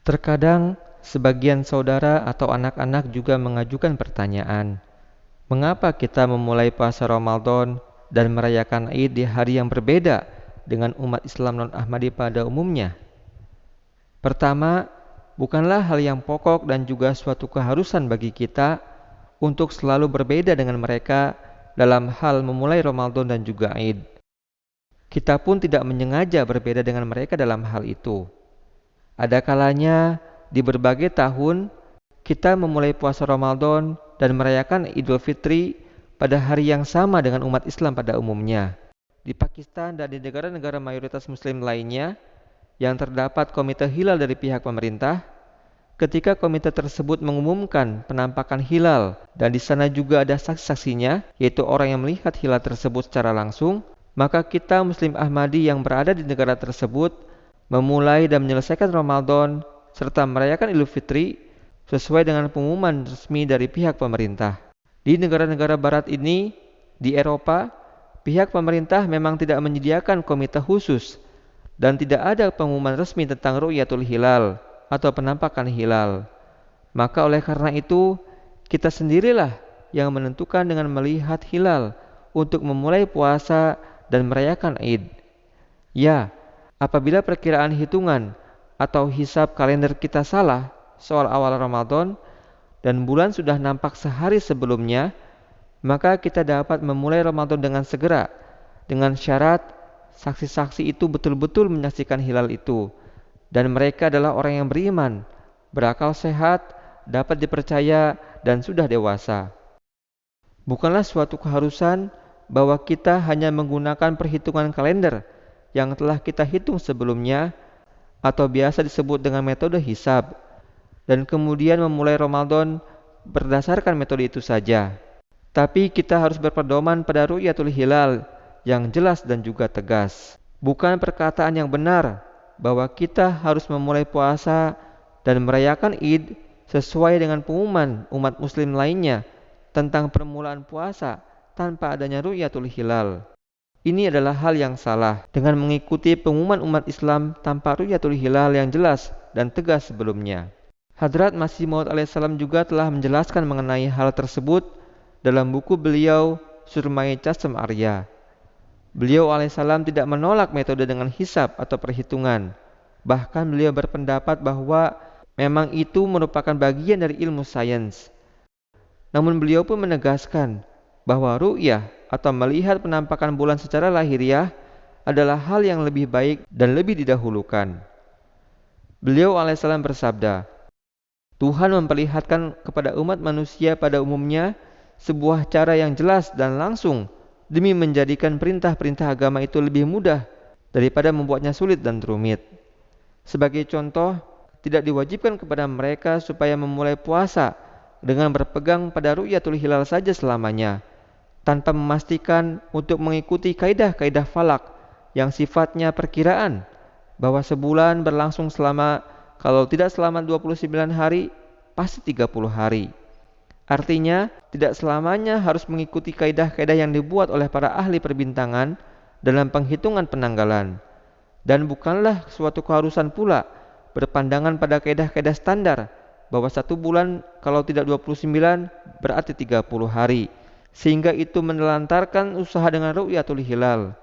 Terkadang, sebagian saudara atau anak-anak juga mengajukan pertanyaan, mengapa kita memulai puasa Ramadan dan merayakan Id di hari yang berbeda dengan umat Islam non-Ahmadi pada umumnya? Pertama, bukanlah hal yang pokok dan juga suatu keharusan bagi kita untuk selalu berbeda dengan mereka dalam hal memulai Ramadan dan juga Id. Kita pun tidak menyengaja berbeda dengan mereka dalam hal itu. Ada kalanya di berbagai tahun kita memulai puasa Ramadan dan merayakan Idul Fitri pada hari yang sama dengan umat Islam pada umumnya. Di Pakistan dan di negara-negara mayoritas Muslim lainnya yang terdapat komite hilal dari pihak pemerintah, ketika komite tersebut mengumumkan penampakan hilal dan di sana juga ada saksi-saksinya, yaitu orang yang melihat hilal tersebut secara langsung, maka kita Muslim Ahmadi yang berada di negara tersebut memulai dan menyelesaikan Ramadan serta merayakan Idul Fitri sesuai dengan pengumuman resmi dari pihak pemerintah. Di negara-negara barat ini, di Eropa, pihak pemerintah memang tidak menyediakan komite khusus dan tidak ada pengumuman resmi tentang Ru'yatul Hilal atau penampakan hilal. Maka oleh karena itu, kita sendirilah yang menentukan dengan melihat hilal untuk memulai puasa dan merayakan Id. Ya, apabila perkiraan hitungan atau hisab kalender kita salah soal awal Ramadan dan bulan sudah nampak sehari sebelumnya, maka kita dapat memulai Ramadan dengan segera, dengan syarat saksi-saksi itu betul-betul menyaksikan hilal itu, dan mereka adalah orang yang beriman, berakal sehat, dapat dipercaya, dan sudah dewasa. Bukanlah suatu keharusan bahwa kita hanya menggunakan perhitungan kalender yang telah kita hitung sebelumnya atau biasa disebut dengan metode hisab, dan kemudian memulai Ramadan berdasarkan metode itu saja. Tapi kita harus berpedoman pada Ru'yatul Hilal yang jelas dan juga tegas. Bukan perkataan yang benar bahwa kita harus memulai puasa dan merayakan Id sesuai dengan pengumuman umat muslim lainnya tentang permulaan puasa tanpa adanya Ru'yatul Hilal. Ini adalah hal yang salah dengan mengikuti pengumuman umat Islam tanpa Ru'yatul Hilal yang jelas dan tegas sebelumnya. Hadrat Masih Maud alaihissalam juga telah menjelaskan mengenai hal tersebut dalam buku beliau Surmai Chasm Arya. Beliau alaihissalam tidak menolak metode dengan hisab atau perhitungan. Bahkan beliau berpendapat bahwa memang itu merupakan bagian dari ilmu sains. Namun beliau pun menegaskan bahwa ru'yah atau melihat penampakan bulan secara lahiriah adalah hal yang lebih baik dan lebih didahulukan. Beliau alaihissalam bersabda, Tuhan memperlihatkan kepada umat manusia pada umumnya sebuah cara yang jelas dan langsung demi menjadikan perintah-perintah agama itu lebih mudah daripada membuatnya sulit dan rumit. Sebagai contoh, tidak diwajibkan kepada mereka supaya memulai puasa dengan berpegang pada Ru'yatul Hilal saja selamanya, tanpa memastikan untuk mengikuti kaidah-kaidah falak yang sifatnya perkiraan, bahwa sebulan berlangsung selama, kalau tidak selama 29 hari, pasti 30 hari. Artinya, tidak selamanya harus mengikuti kaidah-kaidah yang dibuat oleh para ahli perbintangan dalam penghitungan penanggalan. Dan bukanlah suatu keharusan pula berpandangan pada kaidah-kaidah standar bahwa satu bulan kalau tidak 29 berarti 30 hari. Sehingga itu menelantarkan usaha dengan Ru'yatul Hilal.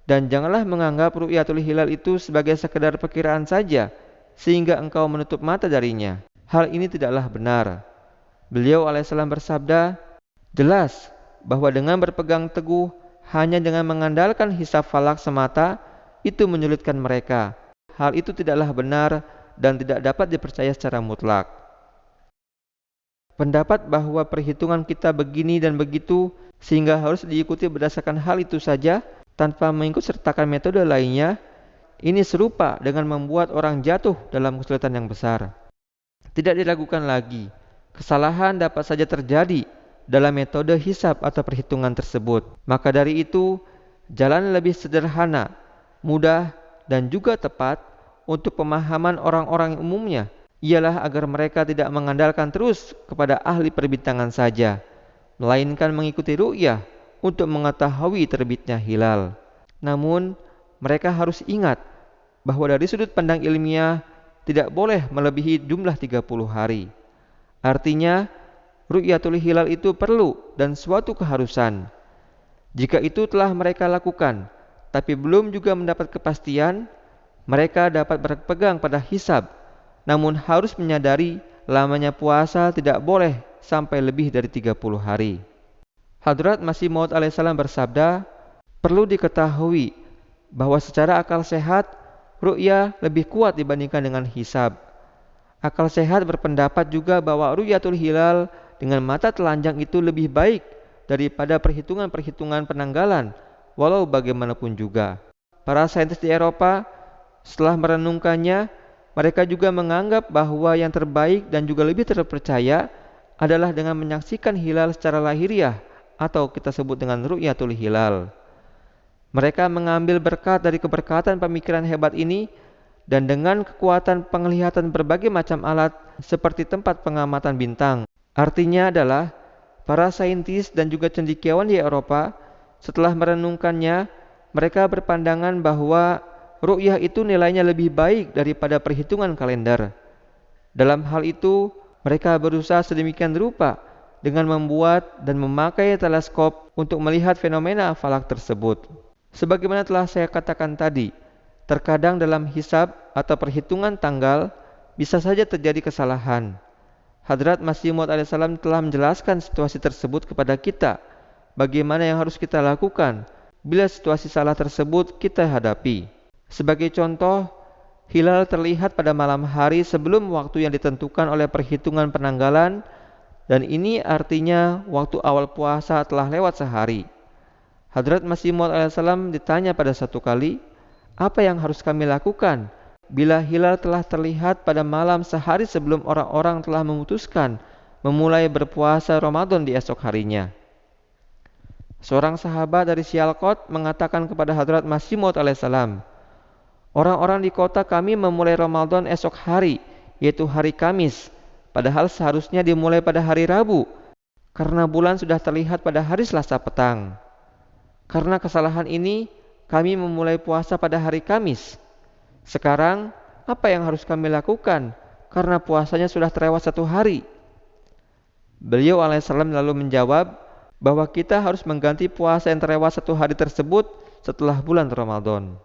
Dan janganlah menganggap Ru'yatul Hilal itu sebagai sekedar perkiraan saja sehingga engkau menutup mata darinya. Hal ini tidaklah benar. Beliau alaihissalam bersabda, jelas bahwa dengan berpegang teguh hanya dengan mengandalkan hisab falak semata itu menyulitkan mereka. Hal itu tidaklah benar dan tidak dapat dipercaya secara mutlak. Pendapat bahwa perhitungan kita begini dan begitu sehingga harus diikuti berdasarkan hal itu saja tanpa mengikut sertakan metode lainnya, ini serupa dengan membuat orang jatuh dalam kesulitan yang besar. Tidak diragukan lagi, kesalahan dapat saja terjadi dalam metode hisab atau perhitungan tersebut. Maka dari itu, jalan lebih sederhana, mudah, dan juga tepat untuk pemahaman orang-orang umumnya ialah agar mereka tidak mengandalkan terus kepada ahli perbintangan saja, melainkan mengikuti ru'yah untuk mengetahui terbitnya hilal. Namun, mereka harus ingat bahwa dari sudut pandang ilmiah, tidak boleh melebihi jumlah 30 hari. Artinya, ru'yatul hilal itu perlu dan suatu keharusan. Jika itu telah mereka lakukan, tapi belum juga mendapat kepastian, mereka dapat berpegang pada hisab, namun harus menyadari lamanya puasa tidak boleh sampai lebih dari 30 hari. Hadrat Masih Maud alaihissalam bersabda, perlu diketahui bahwa secara akal sehat, ru'ya lebih kuat dibandingkan dengan hisab. Akal sehat berpendapat juga bahwa ru'yatul hilal dengan mata telanjang itu lebih baik daripada perhitungan-perhitungan penanggalan, walau bagaimanapun juga. Para saintis di Eropa setelah merenungkannya, mereka juga menganggap bahwa yang terbaik dan juga lebih terpercaya adalah dengan menyaksikan hilal secara lahiriah atau kita sebut dengan ru'yatul hilal. Mereka mengambil berkat dari keberkatan pemikiran hebat ini dan dengan kekuatan penglihatan berbagai macam alat seperti tempat pengamatan bintang. Artinya adalah para saintis dan juga cendekiawan di Eropa setelah merenungkannya, mereka berpandangan bahwa ru'yah itu nilainya lebih baik daripada perhitungan kalender. Dalam hal itu, mereka berusaha sedemikian rupa dengan membuat dan memakai teleskop untuk melihat fenomena falak tersebut. Sebagaimana telah saya katakan tadi, terkadang dalam hisab atau perhitungan tanggal bisa saja terjadi kesalahan. Hadrat Masih Maud alaihissalam telah menjelaskan situasi tersebut kepada kita, bagaimana yang harus kita lakukan bila situasi salah tersebut kita hadapi. Sebagai contoh, hilal terlihat pada malam hari sebelum waktu yang ditentukan oleh perhitungan penanggalan, dan ini artinya waktu awal puasa telah lewat sehari. Hadrat Masih Maud alaihissalam ditanya pada satu kali, apa yang harus kami lakukan bila hilal telah terlihat pada malam sehari sebelum orang-orang telah memutuskan memulai berpuasa Ramadan di esok harinya? Seorang sahabat dari Sialkot mengatakan kepada Hadrat Masih Maud alaihissalam, orang-orang di kota kami memulai Ramadan esok hari, yaitu hari Kamis, padahal seharusnya dimulai pada hari Rabu, karena bulan sudah terlihat pada hari Selasa petang. Karena kesalahan ini, kami memulai puasa pada hari Kamis. Sekarang, apa yang harus kami lakukan? Karena puasanya sudah terlewat satu hari. Beliau alaihissalam lalu menjawab bahwa kita harus mengganti puasa yang terlewat satu hari tersebut setelah bulan Ramadan.